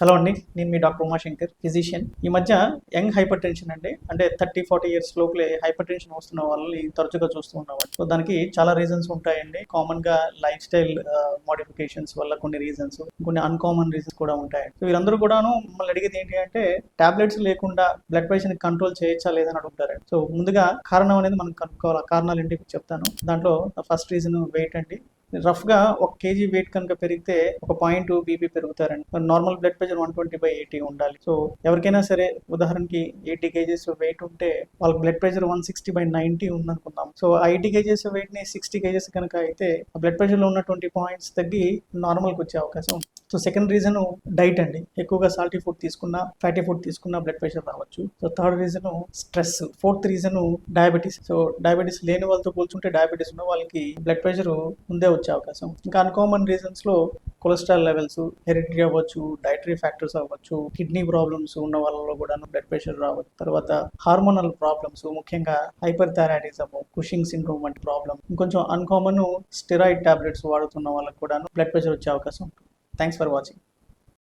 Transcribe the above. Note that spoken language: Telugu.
హలో అండి, నేను మీ డాక్టర్ ఉమాశంకర్, ఫిజిషియన్. ఈ మధ్య యంగ్ హైపర్ టెన్షన్ అంటే 30-40 ఇయర్స్ లోపలే హైపర్ టెన్షన్ వస్తున్న వాళ్ళని తరచుగా చూస్తూ ఉన్నాం. సో దానికి చాలా రీజన్స్ ఉంటాయండి. కామన్ గా లైఫ్ స్టైల్ మోడిఫికేషన్స్ వల్ల కొన్ని రీజన్స్, కొన్ని అన్కామన్ రీజన్స్ కూడా ఉంటాయి. సో వీరందరూ కూడాను మమ్మల్ని అడిగేది ఏంటి అంటే, టాబ్లెట్స్ లేకుండా బ్లడ్ ప్రెషర్ ని కంట్రోల్ చేయొచ్చా లేదని అడుగుతారు. సో ముందుగా కారణం అనేది మనం కనుక్కోవాలి. కారణాలు ఏంటి చెప్తాను. దాంట్లో ఫస్ట్ రీజన్ వెయిట్ అండి. రఫ్ గా 1 kg వెయిట్ కనుక పెరిగితే 1.2 బీపీ పెరుగుతారండి. నార్మల్ బ్లడ్ ప్రెషర్ 120/80 ఉండాలి. సో ఎవరికైనా సరే ఉదాహరణకి 80 kgs వెయిట్ ఉంటే వాళ్ళకి బ్లడ్ ప్రెషర్ 160/90 ఉందనుకుందాం. సో 80 kgs వెయిట్ ని 60 kgs కనుక అయితే బ్లడ్ ప్రెషర్ లో ఉన్న 20 పాయింట్స్ తగ్గి నార్మల్ కి వచ్చే అవకాశం ఉంది. సో సెకండ్ రీజన్ డైట్ అండి. ఎక్కువగా సాల్టీ ఫుడ్ తీసుకున్నా, ఫ్యాటీ ఫుడ్ తీసుకున్నా బ్లడ్ ప్రెషర్ రావచ్చు. So third reason stress. Fourth reason diabetes. So diabetes లేని వాళ్ళతో పోల్చుంటే డయాబెటీస్ ఉన్న వాళ్ళకి బ్లడ్ ప్రెషర్ ముందే వచ్చే అవకాశం. ఇంకా అన్కామన్ రీజన్స్ లో కొలెస్ట్రాల్ లెవెల్స్, హెరిడిటరీ అవ్వచ్చు, డైటరీ ఫ్యాక్టర్స్ అవ్వచ్చు, కిడ్నీ ప్రాబ్లమ్స్ ఉన్న వాళ్ళలో కూడా బ్లడ్ ప్రెషర్ రావచ్చు. తర్వాత హార్మోనల్ ప్రాబ్లమ్స్, ముఖ్యంగా హైపర్ థైరాయిడిజం, కుషింగ్ సిండ్రోమ్ వంటి ప్రాబ్లమ్. ఇంకొంచెం అన్కామన్ స్టెరాయిడ్ టాబ్లెట్స్ వాడుతున్న వాళ్ళకి కూడా బ్లడ్ ప్రెషర్ వచ్చే అవకాశం ఉంటుంది. Thanks for watching.